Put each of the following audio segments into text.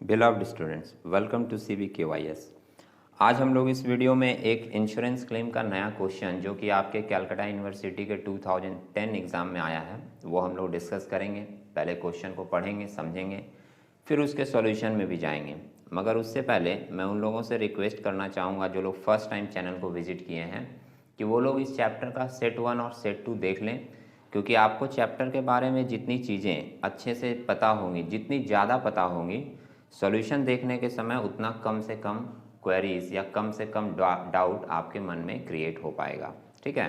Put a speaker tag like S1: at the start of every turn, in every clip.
S1: Beloved students, welcome to CBKYS। आज हम लोग इस वीडियो में एक इंश्योरेंस क्लेम का नया क्वेश्चन जो कि आपके कैलकाटा यूनिवर्सिटी के 2010 एग्ज़ाम में आया है वो हम लोग डिस्कस करेंगे। पहले क्वेश्चन को पढ़ेंगे, समझेंगे, फिर उसके सॉल्यूशन में भी जाएंगे। मगर उससे पहले मैं उन लोगों से रिक्वेस्ट करना चाहूँगा जो लोग फर्स्ट टाइम चैनल को विजिट किए हैं कि वो लोग इस चैप्टर का सेट 1 और सेट 2 देख लें, क्योंकि आपको चैप्टर के बारे में जितनी चीज़ें अच्छे से पता होंगी, जितनी ज़्यादा पता होंगी, सॉल्यूशन देखने के समय उतना कम से कम क्वेरीज या कम से कम डाउट आपके मन में क्रिएट हो पाएगा। ठीक है,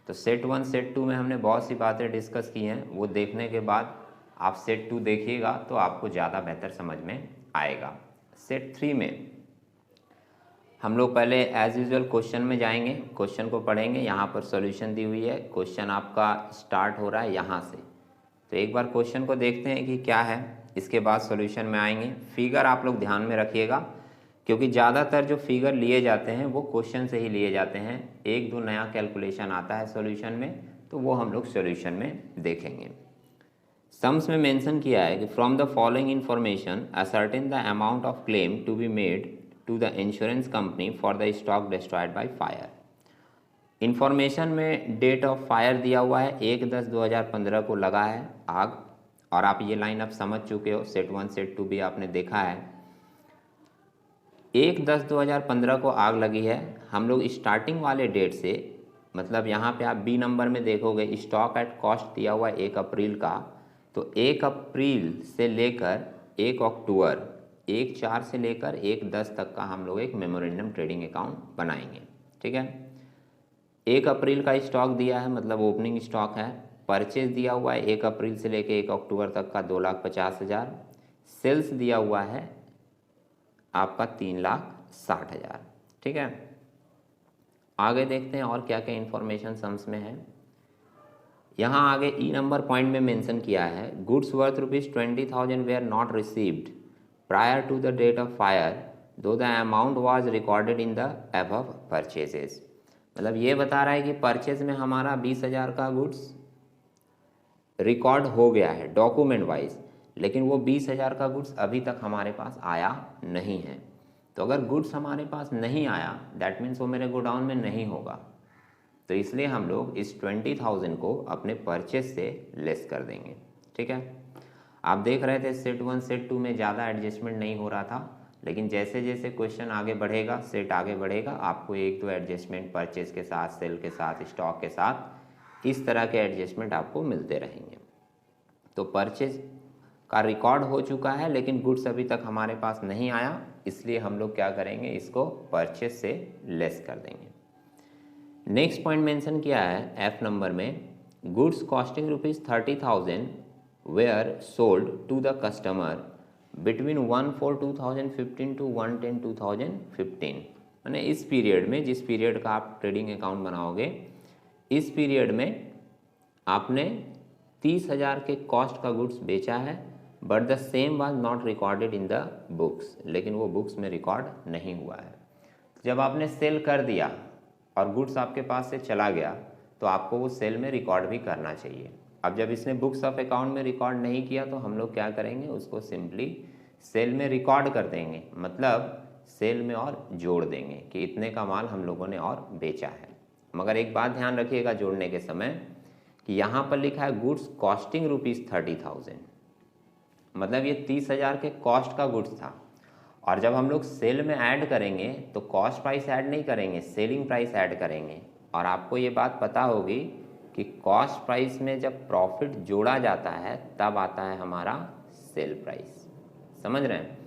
S1: तो सेट 1 सेट 2 में हमने बहुत सी बातें डिस्कस की हैं, वो देखने के बाद आप सेट 2 देखिएगा तो आपको ज़्यादा बेहतर समझ में आएगा। सेट 3 में हम लोग पहले एज यूजुअल क्वेश्चन में जाएंगे, क्वेश्चन को पढ़ेंगे। यहाँ पर सॉल्यूशन दी हुई है, क्वेश्चन आपका स्टार्ट हो रहा है यहाँ से। तो एक बार क्वेश्चन को देखते हैं कि क्या है, इसके बाद सॉल्यूशन में आएंगे। फिगर आप लोग ध्यान में रखिएगा, क्योंकि ज़्यादातर जो फिगर लिए जाते हैं वो क्वेश्चन से ही लिए जाते हैं। एक दो नया कैलकुलेशन आता है सॉल्यूशन में, तो वो हम लोग सॉल्यूशन में देखेंगे। सम्स में मेंशन किया है कि from the following information ascertain the amount of claim to be made to the insurance company for the stock destroyed by fire. Information में डेट ऑफ फायर दिया हुआ है 1/10/2015 को लगा है आग, और आप ये लाइन अब समझ चुके हो, सेट 1 सेट 2 भी आपने देखा है। 1/10/2015 को आग लगी है। हम लोग स्टार्टिंग वाले डेट से, मतलब यहाँ पे आप बी नंबर में देखोगे स्टॉक एट कॉस्ट दिया हुआ है 1 अप्रैल का, तो 1 अप्रैल से लेकर 1 अक्टूबर, 1/4 से लेकर 1/10 तक का हम लोग एक मेमोरेंडम ट्रेडिंग अकाउंट बनाएंगे। ठीक है, 1 अप्रैल का स्टॉक दिया है, मतलब ओपनिंग स्टॉक है। परचेज दिया हुआ है 1 अप्रैल से लेकर 1 अक्टूबर तक का 2,50,000। सेल्स दिया हुआ है आपका 3,60,000। ठीक है, आगे देखते हैं और क्या क्या इन्फॉर्मेशन सम्स में है। यहाँ आगे ई नंबर पॉइंट में मेंशन किया है goods worth ₹20,000 were not received prior to the date of fire though the amount was recorded in the above purchases. मतलब ये बता रहा है कि परचेज में हमारा 20,000 का गुड्स रिकॉर्ड हो गया है डॉक्यूमेंट वाइज, लेकिन वो 20,000 का गुड्स अभी तक हमारे पास आया नहीं है। तो अगर गुड्स हमारे पास नहीं आया, दैट मीन्स वो मेरे गोडाउन में नहीं होगा, तो इसलिए हम लोग इस 20,000 को अपने परचेज से लेस कर देंगे। ठीक है, आप देख रहे थे सेट 1 सेट 2 में ज़्यादा एडजस्टमेंट नहीं हो रहा था, लेकिन जैसे जैसे क्वेश्चन आगे बढ़ेगा, सेट आगे बढ़ेगा, आपको एक दो एडजस्टमेंट परचेज के साथ, सेल के साथ, स्टॉक के साथ, इस तरह के एडजस्टमेंट आपको मिलते रहेंगे। तो परचेज का रिकॉर्ड हो चुका है, लेकिन गुड्स अभी तक हमारे पास नहीं आया, इसलिए हम लोग क्या करेंगे, इसको परचेज से लेस कर देंगे। नेक्स्ट पॉइंट मेंशन किया है एफ नंबर में, goods costing ₹30,000 were sold to the customer between 1/4/2015 to 1/10/2015। मैंने इस पीरियड में, जिस पीरियड का आप ट्रेडिंग अकाउंट बनाओगे, इस पीरियड में आपने 30,000 के कॉस्ट का गुड्स बेचा है, but the same was not recorded in the books, लेकिन वो बुक्स में रिकॉर्ड नहीं हुआ है। जब आपने सेल कर दिया और गुड्स आपके पास से चला गया, तो आपको वो सेल में रिकॉर्ड भी करना चाहिए। अब जब इसने बुक्स ऑफ अकाउंट में रिकॉर्ड नहीं किया, तो हम लोग क्या करेंगे, उसको सिंपली सेल में रिकॉर्ड कर देंगे, मतलब सेल में और जोड़ देंगे कि इतने का माल हम लोगों ने और बेचा है। मगर एक बात ध्यान रखिएगा जोड़ने के समय कि यहाँ पर लिखा है गुड्स कॉस्टिंग ₹30,000, मतलब ये 30,000 के कॉस्ट का गुड्स था, और जब हम लोग सेल में ऐड करेंगे तो कॉस्ट प्राइस ऐड नहीं करेंगे, सेलिंग प्राइस ऐड करेंगे। और आपको ये बात पता होगी कि कॉस्ट प्राइस में जब प्रॉफिट जोड़ा जाता है तब आता है हमारा सेल प्राइस। समझ रहे हैं?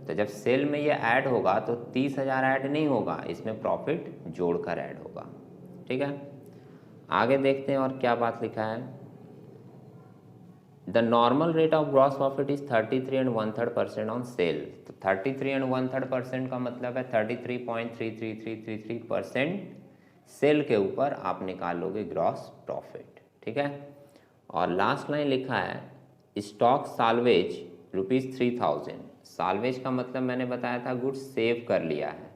S1: तो जब सेल में ये ऐड होगा तो 30,000 ऐड नहीं होगा, इसमें प्रॉफिट जोड़कर ऐड होगा। ठीक है, आगे देखते हैं और क्या बात लिखा है। The normal rate of gross profit is 33 1/3% on sale. तो 33 1/3% का मतलब है 33.33333% सेल के ऊपर आप निकालोगे ग्रॉस प्रॉफिट। ठीक है, और लास्ट लाइन लिखा है स्टॉक साल्वेज ₹3,000। साल्वेज का मतलब मैंने बताया था गुड्स सेव कर लिया है,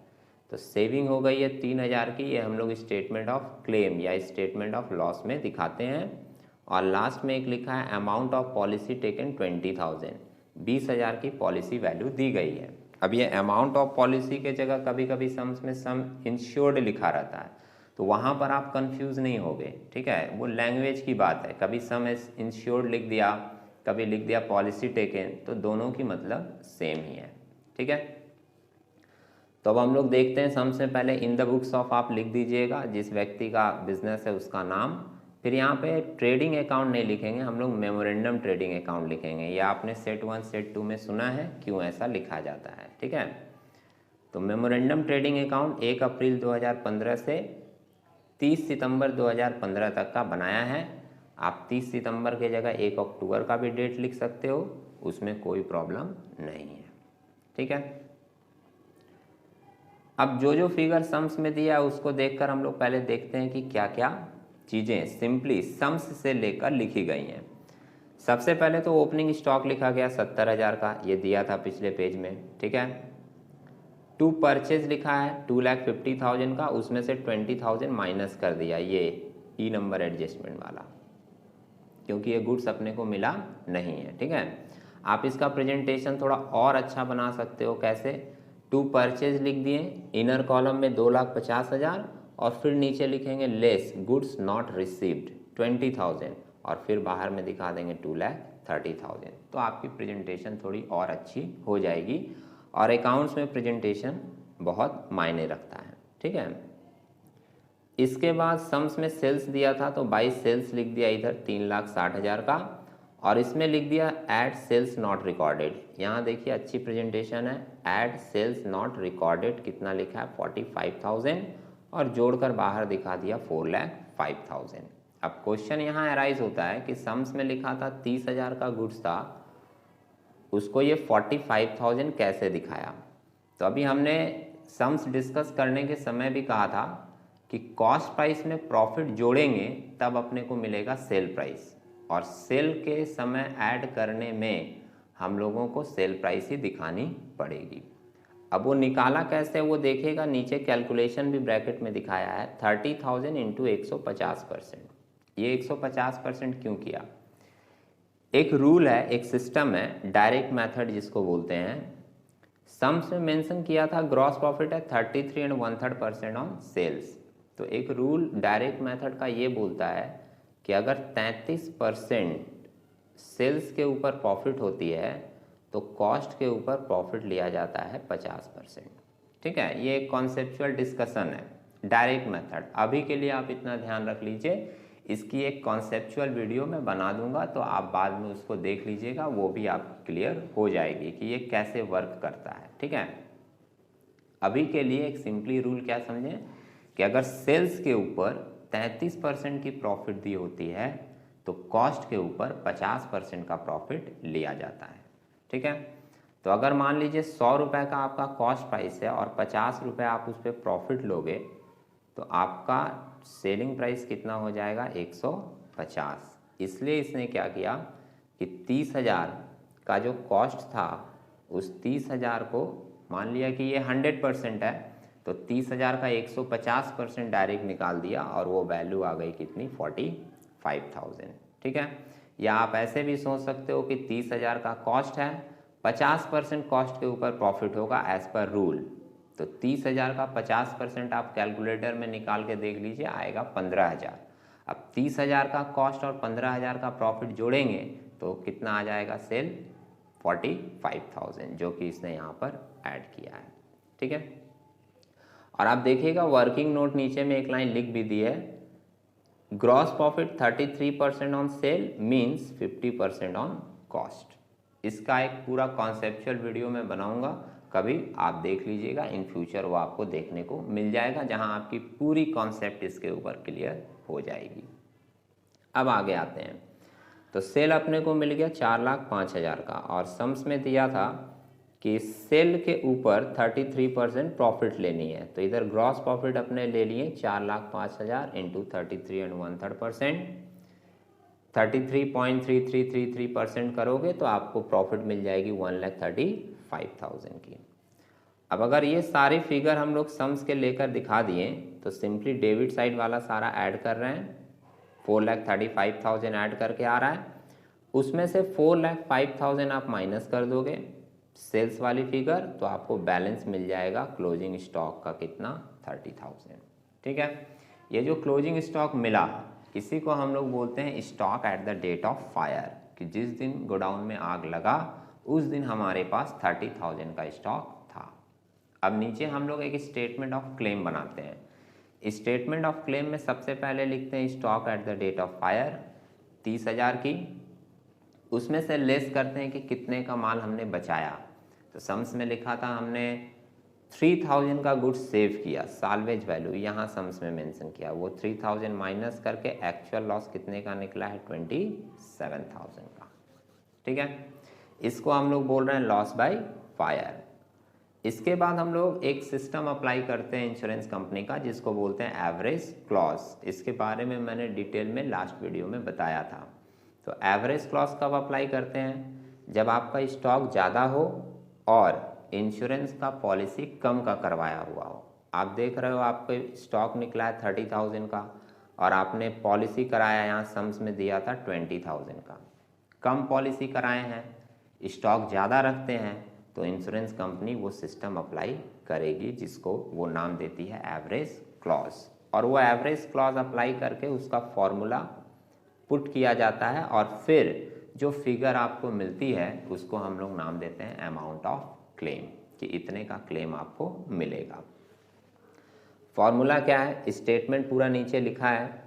S1: तो सेविंग हो गई है 3,000 की। ये हम लोग स्टेटमेंट ऑफ क्लेम या स्टेटमेंट ऑफ लॉस में दिखाते हैं। और लास्ट में एक लिखा है अमाउंट ऑफ पॉलिसी टेकन 20,000, 20,000 की पॉलिसी वैल्यू दी गई है। अब ये अमाउंट ऑफ पॉलिसी के जगह कभी कभी सम्स में सम इंश्योर्ड लिखा रहता है, तो वहाँ पर आप कंफ्यूज नहीं होगे, ठीक है। वो लैंग्वेज की बात है, कभी सम इंश्योर्ड लिख दिया, कभी लिख दिया पॉलिसी टेकन, तो दोनों की मतलब सेम ही है, ठीक है। तो अब हम लोग देखते हैं, सबसे पहले इन द बुक्स ऑफ आप लिख दीजिएगा, जिस व्यक्ति का बिजनेस है उसका नाम। फिर यहाँ पे ट्रेडिंग अकाउंट नहीं लिखेंगे हम लोग, मेमोरेंडम ट्रेडिंग अकाउंट लिखेंगे। ये आपने सेट 1 सेट 2 में सुना है क्यों ऐसा लिखा जाता है, ठीक है। तो मेमोरेंडम ट्रेडिंग अकाउंट 1 अप्रैल 2015 से 30 सितंबर 2015 तक का बनाया है। आप 30 सितंबर के जगह 1 अक्टूबर का भी डेट लिख सकते हो, उसमें कोई प्रॉब्लम नहीं है, ठीक है। अब जो जो फिगर सम्स में दिया है उसको देखकर हम लोग पहले देखते हैं कि क्या क्या चीज़ें सिंपली सम्स से लेकर लिखी गई हैं। सबसे पहले तो ओपनिंग स्टॉक लिखा गया 70,000 का, ये दिया था पिछले पेज में, ठीक है। टू परचेज लिखा है 2,50,000 का, उसमें से 20,000 माइनस कर दिया, ये ई नंबर एडजस्टमेंट वाला, क्योंकि ये गुड्स अपने को मिला नहीं है, ठीक है। आप इसका प्रेजेंटेशन थोड़ा और अच्छा बना सकते हो, कैसे? टू परचेज लिख दिए, इनर कॉलम में 2,50,000 और फिर नीचे लिखेंगे लेस गुड्स नॉट रिसीव्ड 20,000 और फिर बाहर में दिखा देंगे 2,30,000। तो आपकी प्रेजेंटेशन थोड़ी और अच्छी हो जाएगी, और अकाउंट्स में प्रेजेंटेशन बहुत मायने रखता है, ठीक है। इसके बाद सम्स में सेल्स दिया था, तो 22 सेल्स लिख दिया इधर 3,60,000 का, और इसमें लिख दिया ऐड सेल्स नॉट रिकॉर्डेड। यहाँ देखिए अच्छी प्रेजेंटेशन है, ऐड सेल्स नॉट रिकॉर्डेड कितना लिखा है 45,000, और जोड़कर बाहर दिखा दिया 4,05,000। अब क्वेश्चन यहाँ अराइज होता है कि सम्स में लिखा था 30,000 का गुड्स था, उसको ये 45,000 कैसे दिखाया। तो अभी हमने सम्स डिस्कस करने के समय भी कहा था कि कॉस्ट प्राइस में प्रॉफिट जोड़ेंगे तब अपने को मिलेगा सेल प्राइस, और सेल के समय ऐड करने में हम लोगों को सेल प्राइस ही दिखानी पड़ेगी। अब वो निकाला कैसे वो देखेगा, नीचे कैलकुलेशन भी ब्रैकेट में दिखाया है 30,000 इंटू 150%। ये 150% क्यों किया? एक रूल है, एक सिस्टम है, डायरेक्ट मेथड जिसको बोलते हैं। सम्स में मेंशन किया था ग्रॉस प्रॉफिट है 33 एंड 1/3% ऑन सेल्स। तो एक रूल डायरेक्ट मेथड का ये बोलता है कि अगर 33% सेल्स के ऊपर प्रॉफिट होती है तो कॉस्ट के ऊपर प्रॉफिट लिया जाता है 50%, ठीक है। ये एक कॉन्सेप्चुअल डिस्कशन है, डायरेक्ट मेथड। अभी के लिए आप इतना ध्यान रख लीजिए, इसकी एक कॉन्सेप्चुअल वीडियो मैं बना दूंगा, तो आप बाद में उसको देख लीजिएगा, वो भी आप क्लियर हो जाएगी कि ये कैसे वर्क करता है, ठीक है। अभी के लिए एक सिंपली रूल क्या समझें कि अगर सेल्स के ऊपर 33% की प्रॉफिट दी होती है तो कॉस्ट के ऊपर 50% का प्रॉफिट लिया जाता है, ठीक है। तो अगर मान लीजिए 100 रुपये का आपका कॉस्ट प्राइस है और 50 रुपये आप उस पर प्रॉफिट लोगे, तो आपका सेलिंग प्राइस कितना हो जाएगा 150। इसलिए इसने क्या किया कि 30,000 का जो कॉस्ट था उस 30,000 को मान लिया कि ये 100% है, तो 30,000 का 150% डायरेक्ट निकाल दिया और वो वैल्यू आ गई कितनी 45,000, ठीक है। या आप ऐसे भी सोच सकते हो कि 30,000 का कॉस्ट है, 50% कॉस्ट के ऊपर प्रॉफिट होगा एज पर रूल, तो 30,000 का 50% आप कैलकुलेटर में निकाल के देख लीजिए, आएगा 15,000। अब 30,000 का कॉस्ट और 15,000 का प्रॉफिट जोड़ेंगे तो कितना आ जाएगा सेल 45,000, जो कि इसने यहाँ पर ऐड किया है, ठीक है। और आप देखिएगा वर्किंग नोट नीचे में एक लाइन लिख भी दी है, gross profit 33% on sale means 50% on cost. इसका एक पूरा कॉन्सेप्चुअल वीडियो मैं बनाऊंगा, कभी आप देख लीजिएगा, इन फ्यूचर वो आपको देखने को मिल जाएगा, जहां आपकी पूरी कॉन्सेप्ट इसके ऊपर क्लियर हो जाएगी। अब आगे आते हैं, तो सेल अपने को मिल गया 4,05,000 का, और सम्स में दिया था कि सेल के ऊपर 33% प्रॉफिट लेनी है, तो इधर ग्रॉस प्रॉफिट अपने ले लिए 4,05,000 इंटू 33 एंड 1/3%, 33.3333% करोगे तो आपको प्रॉफिट मिल जाएगी 1,35,000 की। अब अगर ये सारी फिगर हम लोग सम्स के लेकर दिखा दिए तो सिंपली डेबिट साइड वाला सारा ऐड कर रहे हैं, 4,35,000 ऐड करके आ रहा है, उसमें से 4,05,000 आप माइनस कर दोगे सेल्स वाली फिगर, तो आपको बैलेंस मिल जाएगा क्लोजिंग स्टॉक का कितना, 30,000। ठीक है, ये जो क्लोजिंग स्टॉक मिला इसी को हम लोग बोलते हैं stock at the date of fire, कि जिस दिन गोडाउन में आग लगा उस दिन हमारे पास 30,000 का स्टॉक था। अब नीचे हम लोग एक स्टेटमेंट ऑफ क्लेम बनाते हैं। स्टेटमेंट ऑफ क्लेम में सबसे पहले लिखते हैं stock at the date of fire 30,000 की, उसमें से लेस करते हैं कि कितने का माल हमने बचाया। तो सम्स में लिखा था हमने 3,000 का गुड्स सेव किया, साल्वेज वैल्यू यहाँ सम्स में मेंशन किया, वो 3,000 माइनस करके एक्चुअल लॉस कितने का निकला है, 27,000 का। ठीक है, इसको हम लोग बोल रहे हैं लॉस बाय फायर। इसके बाद हम लोग एक सिस्टम अप्लाई करते हैं इंश्योरेंस कंपनी का जिसको बोलते हैं एवरेज क्लॉज। इसके बारे में मैंने डिटेल में लास्ट वीडियो में बताया था। तो एवरेज क्लॉज कब अप्लाई करते हैं, जब आपका स्टॉक ज़्यादा हो और इंश्योरेंस का पॉलिसी कम का करवाया हुआ हो। आप देख रहे हो आपको स्टॉक निकला है 30,000 का और आपने पॉलिसी कराया, यहाँ सम्स में दिया था 20,000 का। कम पॉलिसी कराए हैं, स्टॉक ज़्यादा रखते हैं, तो इंश्योरेंस कंपनी वो सिस्टम अप्लाई करेगी जिसको वो नाम देती है एवरेज क्लॉज। और वो एवरेज क्लॉज अप्लाई करके उसका फॉर्मूला पुट किया जाता है और फिर जो फिगर आपको मिलती है उसको हम लोग नाम देते हैं अमाउंट ऑफ क्लेम, कि इतने का क्लेम आपको मिलेगा। फॉर्मूला क्या है, स्टेटमेंट पूरा नीचे लिखा है,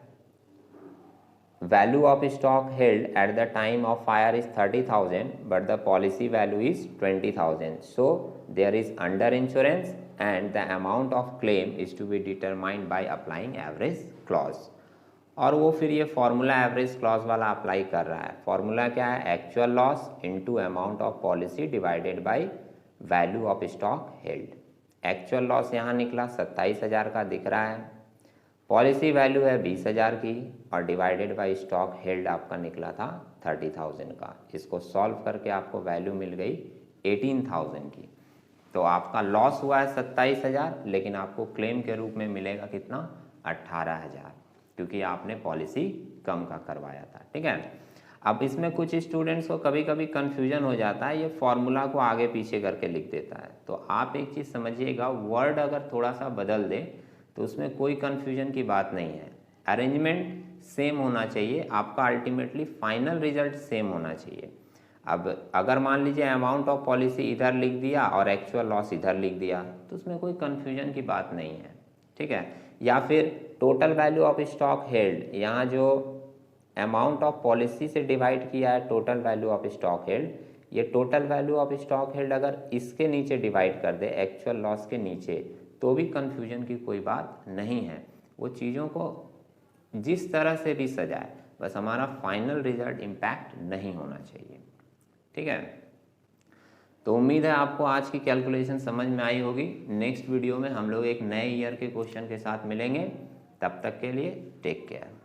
S1: value of stock held at the time of fire is 30,000 but the policy value is 20,000, so there is under insurance and the amount of claim is to be determined by applying average clause. और वो फिर ये formula average clause वाला apply कर रहा है। Formula क्या है, actual loss into amount of policy divided by value of stock held. Actual loss यहाँ निकला 27,000 का दिख रहा है, पॉलिसी वैल्यू है 20,000 की और डिवाइडेड बाय स्टॉक हेल्ड आपका निकला था 30,000 का। इसको सॉल्व करके आपको वैल्यू मिल गई 18,000 की। तो आपका लॉस हुआ है 27,000, लेकिन आपको क्लेम के रूप में मिलेगा कितना, 18,000, क्योंकि आपने पॉलिसी कम का करवाया था। ठीक है, अब इसमें कुछ स्टूडेंट्स को कभी कभी कन्फ्यूजन हो जाता है, ये फॉर्मूला को आगे पीछे करके लिख देता है। तो आप एक चीज़ समझिएगा, वर्ड अगर थोड़ा सा बदल दे तो उसमें कोई कन्फ्यूजन की बात नहीं है। अरेंजमेंट सेम होना चाहिए, आपका अल्टीमेटली फाइनल रिजल्ट सेम होना चाहिए। अब अगर मान लीजिए अमाउंट ऑफ पॉलिसी इधर लिख दिया और एक्चुअल लॉस इधर लिख दिया तो उसमें कोई कन्फ्यूजन की बात नहीं है। ठीक है, या फिर total value of stock held, यहाँ जो अमाउंट ऑफ पॉलिसी से डिवाइड किया है total value of stock held, ये total value of stock held अगर इसके नीचे डिवाइड कर दे एक्चुअल लॉस के नीचे तो भी कन्फ्यूजन की कोई बात नहीं है। वो चीज़ों को जिस तरह से भी सजाए, बस हमारा फाइनल रिजल्ट इम्पैक्ट नहीं होना चाहिए। ठीक है, तो उम्मीद है आपको आज की कैलकुलेशन समझ में आई होगी। नेक्स्ट वीडियो में हम लोग एक नए ईयर के क्वेश्चन के साथ मिलेंगे, तब तक के लिए टेक केयर।